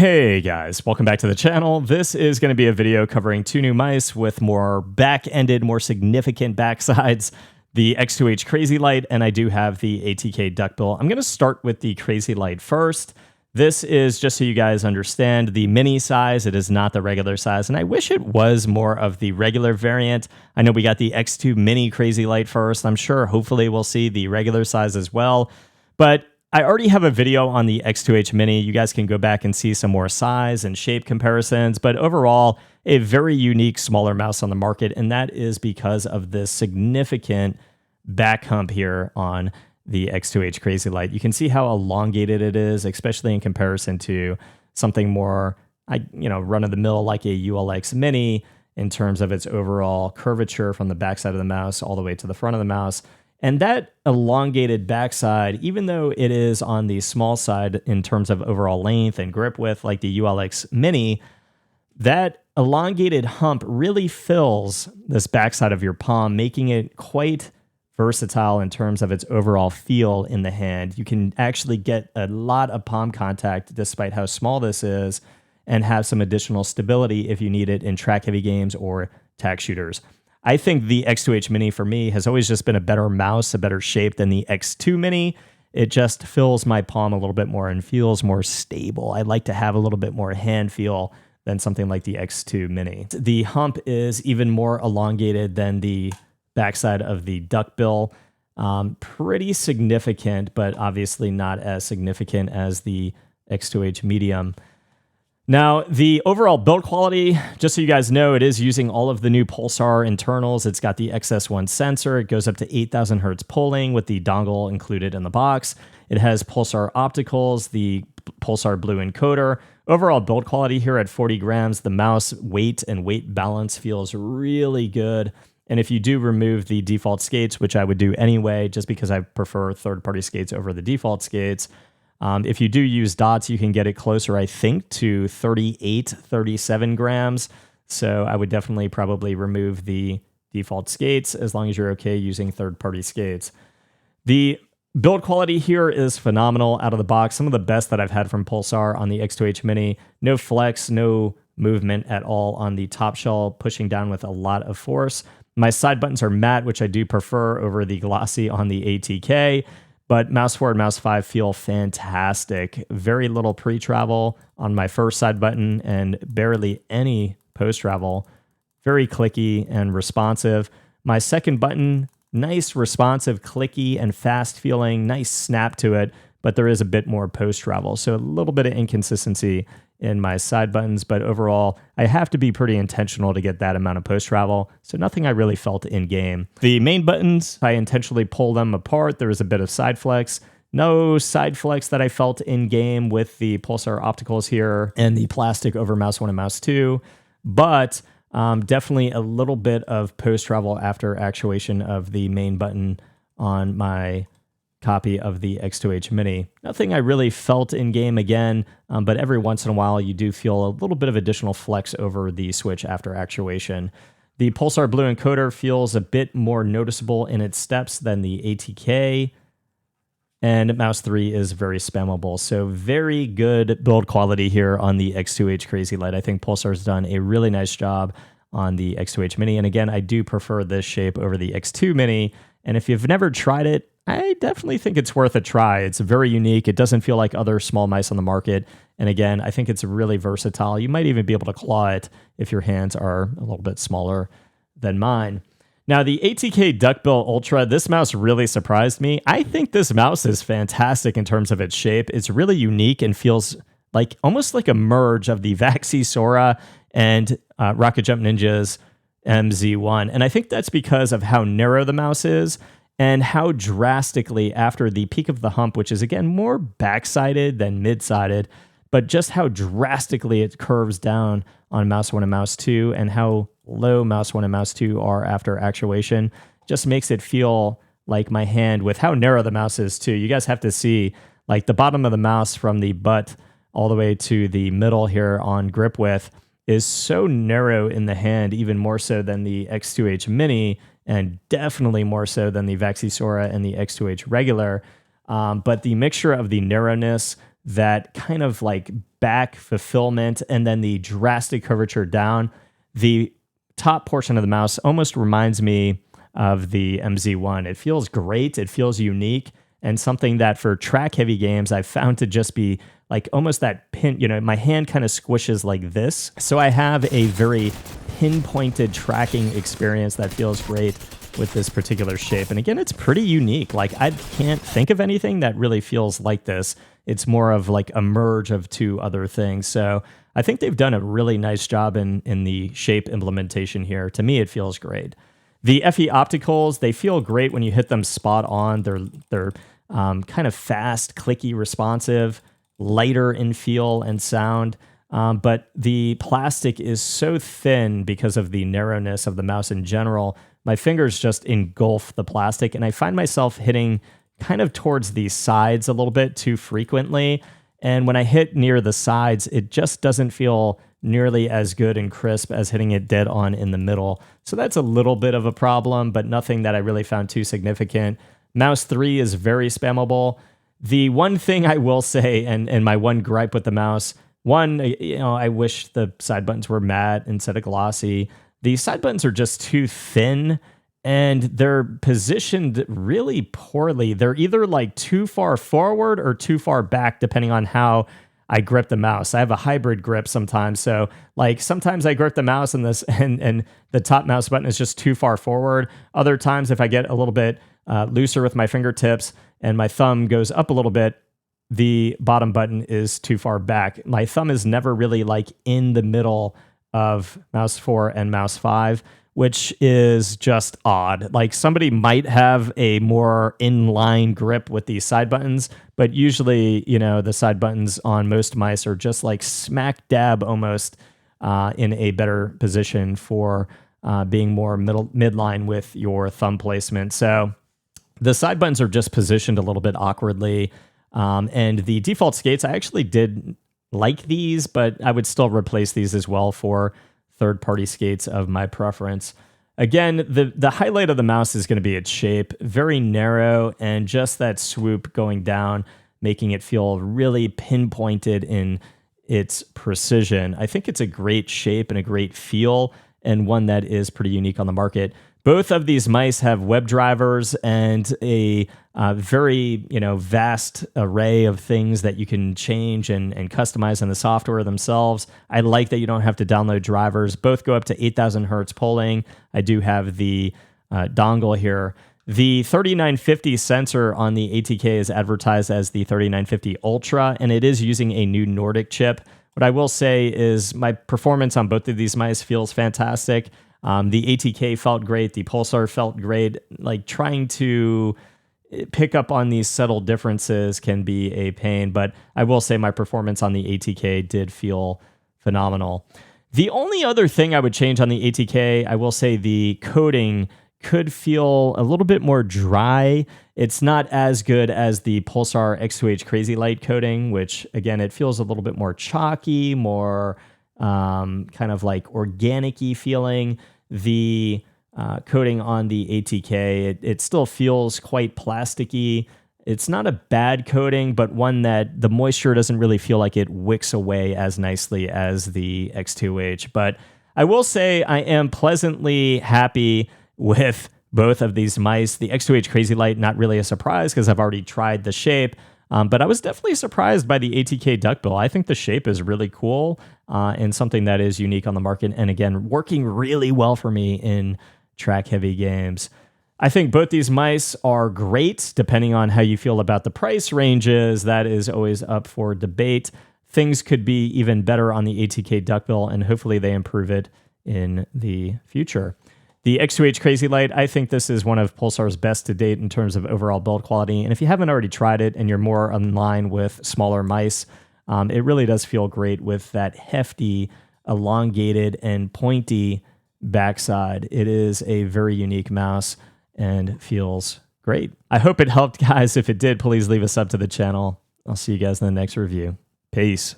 Hey guys, welcome back to the channel. This is going to be a video covering two new mice with more back-ended, more significant backsides, the X2H Crazylight, and I do have the ATK Duckbill. I'm going to start with the Crazylight first. This is, just so you guys understand, the mini size. It is not the regular size, and I wish it was more of the regular variant. I know we got the X2 Mini Crazylight first. I'm sure hopefully we'll see the regular size as well, but I already have a video on the X2H Mini. You guys can go back and see some more size and shape comparisons, but overall, a very unique smaller mouse on the market, and that is because of this significant back hump here on the X2H Crazylight. You can see how elongated it is, especially in comparison to something more, run-of-the-mill like a ULX Mini in terms of its overall curvature from the backside of the mouse all the way to the front of the mouse. And that elongated backside, even though it is on the small side in terms of overall length and grip width like the ULX Mini, that elongated hump really fills this backside of your palm, making it quite versatile in terms of its overall feel in the hand. You can actually get a lot of palm contact despite how small this is and have some additional stability if you need it in track-heavy games or tack shooters. I think the X2H Mini for me has always just been a better mouse, a better shape than the X2 Mini. It just fills my palm a little bit more and feels more stable. I like to have a little bit more hand feel than something like the X2 Mini. The hump is even more elongated than the backside of the Duckbill. Pretty significant, but obviously not as significant as the X2H Medium. Now, the overall build quality, just so you guys know, it is using all of the new Pulsar internals. It's got the XS1 sensor. It goes up to 8,000 hertz polling with the dongle included in the box. It has Pulsar opticals, the Pulsar Blue encoder. Overall build quality here at 40 grams. The mouse weight and weight balance feels really good. And if you do remove the default skates, which I would do anyway, just because I prefer third-party skates over the default skates, if you do use dots, you can get it closer, I think, to 38, 37 grams. So I would definitely probably remove the default skates as long as you're okay using third-party skates. The build quality here is phenomenal out of the box. Some of the best that I've had from Pulsar on the X2H Mini. No flex, no movement at all on the top shell, pushing down with a lot of force. My side buttons are matte, which I do prefer over the glossy on the ATK. But mouse 4 and mouse 5 feel fantastic. Very little pre-travel on my first side button and barely any post-travel. Very clicky and responsive. My second button, nice, responsive, clicky, and fast feeling. Nice snap to it, but there is a bit more post-travel. So a little bit of inconsistency in my side buttons, but overall, I have to be pretty intentional to get that amount of post-travel, so nothing I really felt in-game. The main buttons, I intentionally pull them apart. There was a bit of side flex. No side flex that I felt in-game with the Pulsar opticals here and the plastic over mouse 1 and mouse 2, but definitely a little bit of post-travel after actuation of the main button on my copy of the X2H Mini. Nothing I really felt in game again, but every once in a while you do feel a little bit of additional flex over the switch after actuation. The Pulsar Blue encoder feels a bit more noticeable in its steps than the ATK, and mouse 3 is very spammable. So very good build quality here on the X2H Crazylight. I think Pulsar's done a really nice job on the X2H Mini, and again, I do prefer this shape over the X2 Mini, and if you've never tried it, I definitely think it's worth a try. It's very unique. It doesn't feel like other small mice on the market. And again, I think it's really versatile. You might even be able to claw it if your hands are a little bit smaller than mine. Now, the ATK Duckbill Ultra, this mouse really surprised me. I think this mouse is fantastic in terms of its shape. It's really unique and feels like almost like a merge of the Vaxi Sora and Rocket Jump Ninja's MZ1. And I think that's because of how narrow the mouse is, and how drastically after the peak of the hump, which is again more backsided than mid-sided, but just how drastically it curves down on mouse 1 and mouse 2, and how low mouse 1 and mouse 2 are after actuation, just makes it feel like my hand, with how narrow the mouse is too. You guys have to see like the bottom of the mouse from the butt all the way to the middle here on grip width is so narrow in the hand, even more so than the X2H Mini, and definitely more so than the Vaxi Sora and the X2H regular. But the mixture of the narrowness, that kind of like back fulfillment and then the drastic curvature down. The top portion of the mouse almost reminds me of the MZ1. It feels great. It feels unique, and something that for track heavy games I've found to just be like almost that pin, my hand kind of squishes like this. So I have a very pinpointed tracking experience that feels great with this particular shape. And again, it's pretty unique. Like I can't think of anything that really feels like this. It's more of like a merge of two other things. So I think they've done a really nice job in the shape implementation here. To me, it feels great. The FE opticals, they feel great when you hit them spot on. They're kind of fast, clicky, responsive, lighter in feel and sound. But the plastic is so thin because of the narrowness of the mouse in general. My fingers just engulf the plastic, and I find myself hitting kind of towards the sides a little bit too frequently. And when I hit near the sides, it just doesn't feel nearly as good and crisp as hitting it dead on in the middle. So that's a little bit of a problem, but nothing that I really found too significant. Mouse 3 is very spammable. The one thing I will say, and my one gripe with the mouse, I wish the side buttons were matte instead of glossy. The side buttons are just too thin, and they're positioned really poorly. They're either like too far forward or too far back, depending on how I grip the mouse. I have a hybrid grip sometimes. So like sometimes I grip the mouse and the top mouse button is just too far forward. Other times, if I get a little bit looser with my fingertips and my thumb goes up a little bit, the bottom button is too far back. My thumb is never really like in the middle of mouse 4 and mouse 5, which is just odd. Like somebody might have a more inline grip with these side buttons, but usually, the side buttons on most mice are just like smack dab almost in a better position for being more midline with your thumb placement. So the side buttons are just positioned a little bit awkwardly. And the default skates, I actually did like these, but I would still replace these as well for third-party skates of my preference. Again, the highlight of the mouse is going to be its shape, very narrow, and just that swoop going down, making it feel really pinpointed in its precision. I think it's a great shape and a great feel, and one that is pretty unique on the market. Both of these mice have web drivers and a very vast array of things that you can change and customize in the software themselves. I like that you don't have to download drivers. Both go up to 8,000 hertz polling. I do have the dongle here. The 3950 sensor on the ATK is advertised as the 3950 Ultra, and it is using a new Nordic chip. What I will say is my performance on both of these mice feels fantastic. The ATK felt great. The Pulsar felt great. Like trying to pick up on these subtle differences can be a pain, but I will say my performance on the ATK did feel phenomenal. The only other thing I would change on the ATK, I will say the coding could feel a little bit more dry. It's not as good as the Pulsar X2H Crazylight coding, which again, it feels a little bit more chalky, more kind of like organic-y feeling. The coating on the ATK, it still feels quite plasticky. It's not a bad coating, but one that the moisture doesn't really feel like it wicks away as nicely as the X2H. But I will say I am pleasantly happy with both of these mice. The X2H Crazylight, not really a surprise because I've already tried the shape. But I was definitely surprised by the ATK Duckbill. I think the shape is really cool and something that is unique on the market. And again, working really well for me in track-heavy games. I think both these mice are great, depending on how you feel about the price ranges. That is always up for debate. Things could be even better on the ATK Duckbill, and hopefully they improve it in the future. The X2H Crazylight, I think this is one of Pulsar's best to date in terms of overall build quality. And if you haven't already tried it and you're more in line with smaller mice, it really does feel great with that hefty, elongated, and pointy backside. It is a very unique mouse and feels great. I hope it helped, guys. If it did, please leave a sub to the channel. I'll see you guys in the next review. Peace.